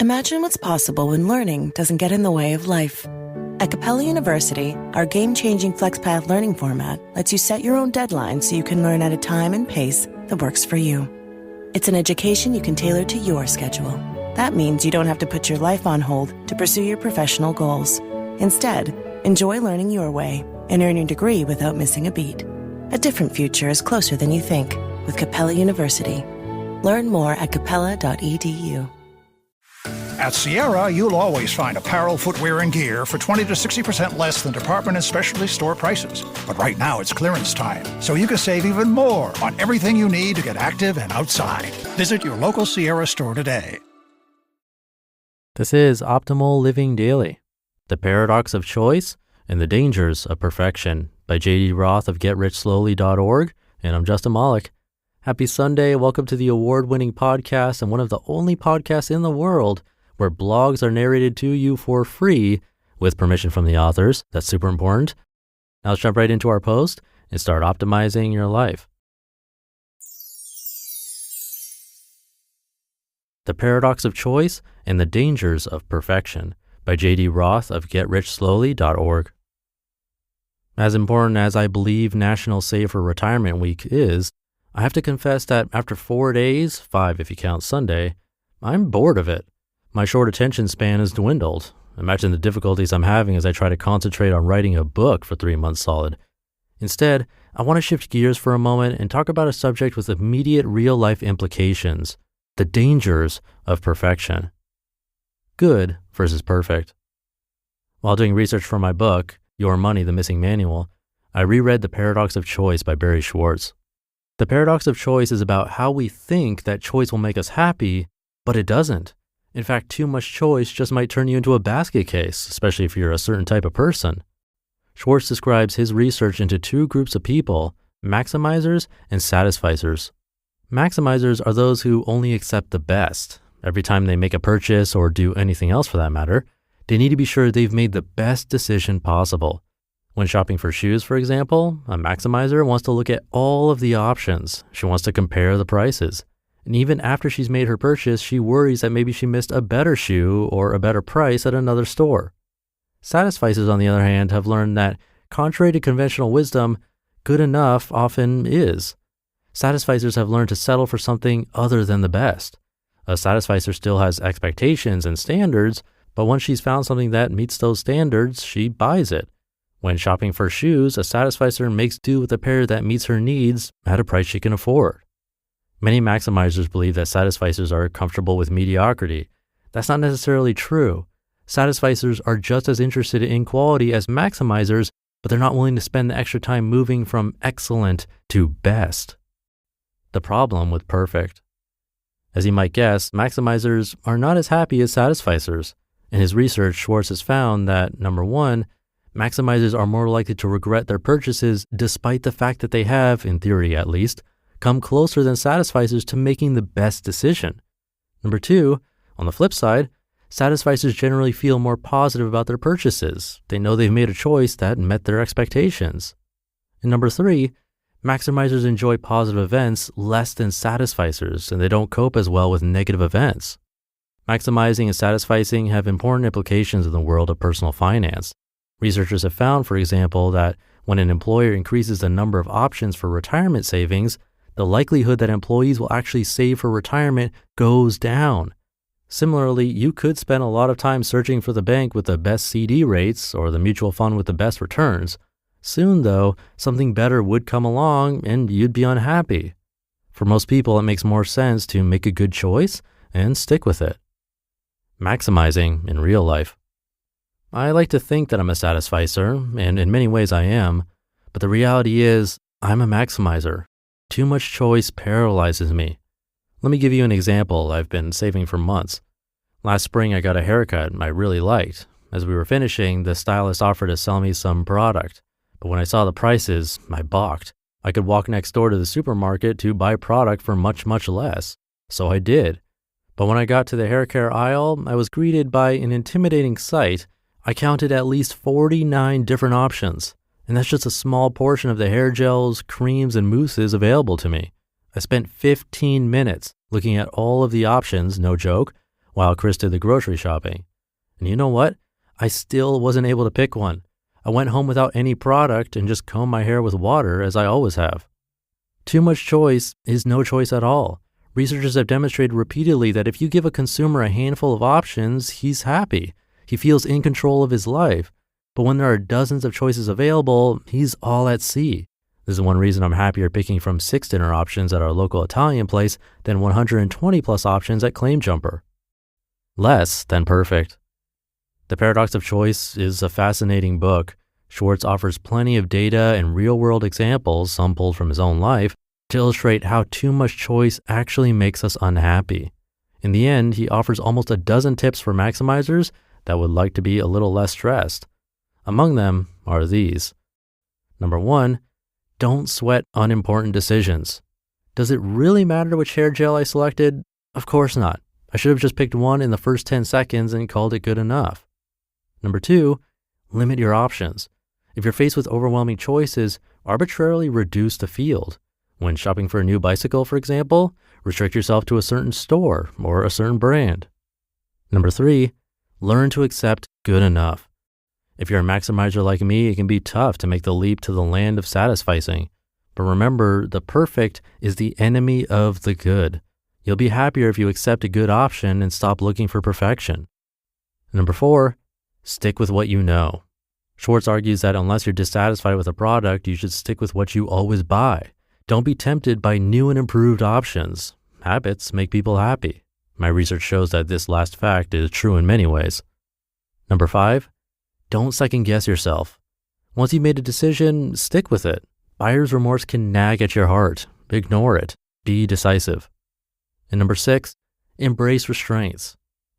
Imagine what's possible when learning doesn't get in the way of life. At Capella University, our game-changing FlexPath learning format lets you set your own deadlines so you can learn at a time and pace that works for you. It's an education you can tailor to your schedule. That means you don't have to put your life on hold to pursue your professional goals. Instead, enjoy learning your way and earn your degree without missing a beat. A different future is closer than you think with Capella University. Learn more at capella.edu. At Sierra, you'll always find apparel, footwear, and gear for 20 to 60% less than department and specialty store prices. But right now it's clearance time, so you can save even more on everything you need to get active and outside. Visit your local Sierra store today. This is Optimal Living Daily, The Paradox of Choice and the Dangers of Perfection by J.D. Roth of GetRichSlowly.org, and I'm Justin Malik. Happy Sunday. Welcome to the award-winning podcast and one of the only podcasts in the world where blogs are narrated to you for free with permission from the authors. That's super important. Now let's jump right into our post and start optimizing your life. The Paradox of Choice and the Dangers of Perfection by J.D. Roth of GetRichSlowly.org. As important as I believe National Save for Retirement Week is, I have to confess that after 4 days, 5 if you count Sunday, I'm bored of it. My short attention span has dwindled. Imagine the difficulties I'm having as I try to concentrate on writing a book for 3 months solid. Instead, I want to shift gears for a moment and talk about a subject with immediate real-life implications, the dangers of perfection. Good versus perfect. While doing research for my book, Your Money, the Missing Manual, I reread The Paradox of Choice by Barry Schwartz. The paradox of choice is about how we think that choice will make us happy, but it doesn't. In fact, too much choice just might turn you into a basket case, especially if you're a certain type of person. Schwartz describes his research into 2 groups of people, maximizers and satisficers. Maximizers are those who only accept the best. Every time they make a purchase or do anything else for that matter, they need to be sure they've made the best decision possible. When shopping for shoes, for example, a maximizer wants to look at all of the options. She wants to compare the prices. And even after she's made her purchase, she worries that maybe she missed a better shoe or a better price at another store. Satisficers, on the other hand, have learned that, contrary to conventional wisdom, good enough often is. Satisficers have learned to settle for something other than the best. A satisficer still has expectations and standards, but once she's found something that meets those standards, she buys it. When shopping for shoes, a satisficer makes do with a pair that meets her needs at a price she can afford. Many maximizers believe that satisficers are comfortable with mediocrity. That's not necessarily true. Satisficers are just as interested in quality as maximizers, but they're not willing to spend the extra time moving from excellent to best. The problem with perfect. As you might guess, maximizers are not as happy as satisficers. In his research, Schwartz has found that, number 1, maximizers are more likely to regret their purchases despite the fact that they have, in theory at least, come closer than satisficers to making the best decision. Number 2, on the flip side, satisficers generally feel more positive about their purchases. They know they've made a choice that met their expectations. And number 3, maximizers enjoy positive events less than satisficers, and they don't cope as well with negative events. Maximizing and satisficing have important implications in the world of personal finance. Researchers have found, for example, that when an employer increases the number of options for retirement savings, the likelihood that employees will actually save for retirement goes down. Similarly, you could spend a lot of time searching for the bank with the best CD rates or the mutual fund with the best returns. Soon, though, something better would come along and you'd be unhappy. For most people, it makes more sense to make a good choice and stick with it. Maximizing in real life. I like to think that I'm a satisficer, and in many ways I am, but the reality is I'm a maximizer. Too much choice paralyzes me. Let me give you an example I've been saving for months. Last spring, I got a haircut I really liked. As we were finishing, the stylist offered to sell me some product. But when I saw the prices, I balked. I could walk next door to the supermarket to buy product for much, much less. So I did. But when I got to the hair care aisle, I was greeted by an intimidating sight. I counted at least 49 different options. And that's just a small portion of the hair gels, creams, and mousses available to me. I spent 15 minutes looking at all of the options, no joke, while Chris did the grocery shopping. And you know what? I still wasn't able to pick one. I went home without any product and just combed my hair with water as I always have. Too much choice is no choice at all. Researchers have demonstrated repeatedly that if you give a consumer a handful of options, he's happy. He feels in control of his life. But when there are dozens of choices available, he's all at sea. This is one reason I'm happier picking from 6 dinner options at our local Italian place than 120 plus options at Claim Jumper. Less than perfect. The Paradox of Choice is a fascinating book. Schwartz offers plenty of data and real-world examples, some pulled from his own life, to illustrate how too much choice actually makes us unhappy. In the end, he offers almost a dozen tips for maximizers that would like to be a little less stressed. Among them are these. Number 1, don't sweat unimportant decisions. Does it really matter which hair gel I selected? Of course not. I should have just picked one in the first 10 seconds and called it good enough. Number 2, limit your options. If you're faced with overwhelming choices, arbitrarily reduce the field. When shopping for a new bicycle, for example, restrict yourself to a certain store or a certain brand. Number 3, learn to accept good enough. If you're a maximizer like me, it can be tough to make the leap to the land of satisficing. But remember, the perfect is the enemy of the good. You'll be happier if you accept a good option and stop looking for perfection. Number 4, stick with what you know. Schwartz argues that unless you're dissatisfied with a product, you should stick with what you always buy. Don't be tempted by new and improved options. Habits make people happy. My research shows that this last fact is true in many ways. Number 5, don't second guess yourself. Once you've made a decision, stick with it. Buyer's remorse can nag at your heart. Ignore it. Be decisive. And number 6, embrace restraints.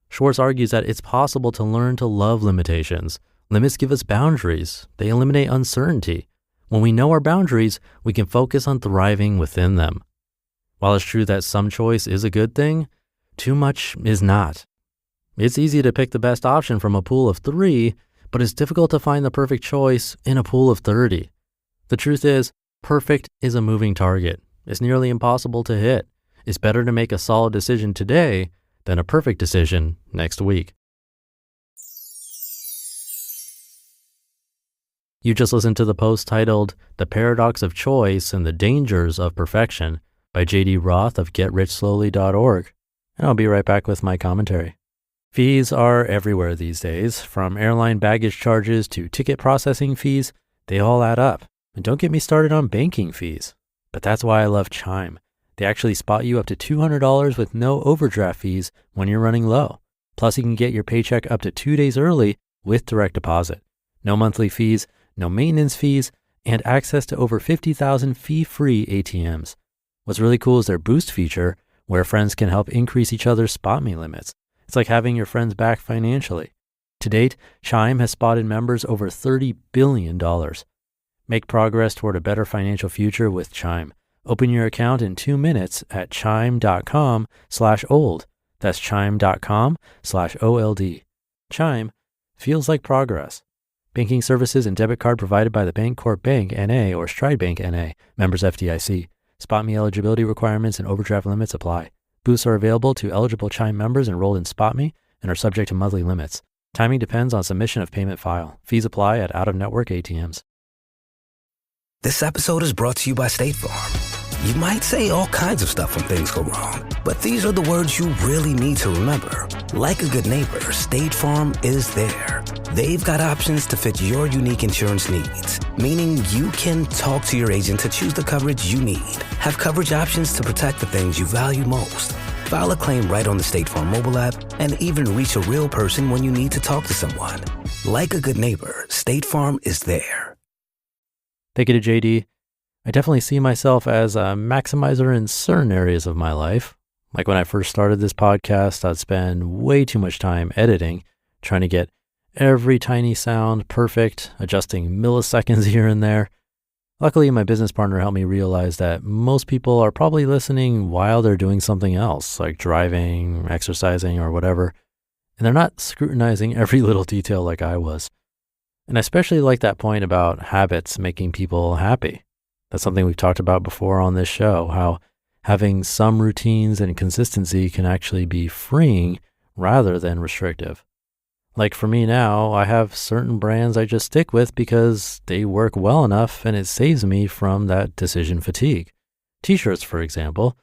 Schwartz argues that it's possible to learn to love limitations. Limits give us boundaries. They eliminate uncertainty. When we know our boundaries, we can focus on thriving within them. While it's true that some choice is a good thing, too much is not. It's easy to pick the best option from a pool of 3, but it's difficult to find the perfect choice in a pool of 30. The truth is, perfect is a moving target. It's nearly impossible to hit. It's better to make a solid decision today than a perfect decision next week. You just listened to the post titled The Paradox of Choice and the Dangers of Perfection by J.D. Roth of GetRichSlowly.org. And I'll be right back with my commentary. Fees are everywhere these days. From airline baggage charges to ticket processing fees, they all add up. And don't get me started on banking fees. But that's why I love Chime. They actually spot you up to $200 with no overdraft fees when you're running low. Plus, you can get your paycheck up to 2 days early with direct deposit. No monthly fees, no maintenance fees, and access to over 50,000 fee-free ATMs. What's really cool is their Boost feature, where friends can help increase each other's spot me limits. It's like having your friends back financially. To date, Chime has spotted members over $30 billion. Make progress toward a better financial future with Chime. Open your account in 2 minutes at chime.com/old. That's chime.com/OLD. Chime feels like progress. Banking services and debit card provided by the Bancorp Bank N.A. or Stride Bank N.A., members FDIC. Spot me eligibility requirements and overdraft limits apply. Boosts are available to eligible Chime members enrolled in Spot Me and are subject to monthly limits. Timing depends on submission of payment file. Fees apply at out-of-network ATMs. This episode is brought to you by State Farm. You might say all kinds of stuff when things go wrong, but these are the words you really need to remember. Like a good neighbor, State Farm is there. They've got options to fit your unique insurance needs, meaning you can talk to your agent to choose the coverage you need, have coverage options to protect the things you value most, file a claim right on the State Farm mobile app, and even reach a real person when you need to talk to someone. Like a good neighbor, State Farm is there. Thank you to JD. I definitely see myself as a maximizer in certain areas of my life. Like when I first started this podcast, I'd spend way too much time editing, trying to get every tiny sound perfect, adjusting milliseconds here and there. Luckily, my business partner helped me realize that most people are probably listening while they're doing something else, like driving, exercising, or whatever, and they're not scrutinizing every little detail like I was. And I especially like that point about habits making people happy. That's something we've talked about before on this show, how having some routines and consistency can actually be freeing rather than restrictive. Like for me now, I have certain brands I just stick with because they work well enough and it saves me from that decision fatigue. T-shirts, for example,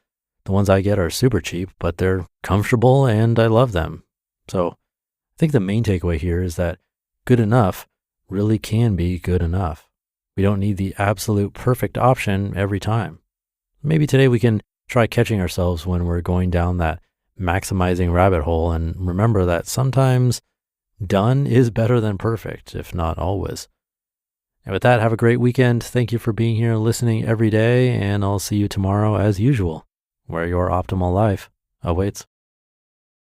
the ones I get are super cheap, but they're comfortable and I love them. So I think the main takeaway here is that good enough really can be good enough. We don't need the absolute perfect option every time. Maybe today we can try catching ourselves when we're going down that maximizing rabbit hole and remember that sometimes done is better than perfect, if not always. And with that, have a great weekend. Thank you for being here, listening every day, and I'll see you tomorrow as usual, where your optimal life awaits.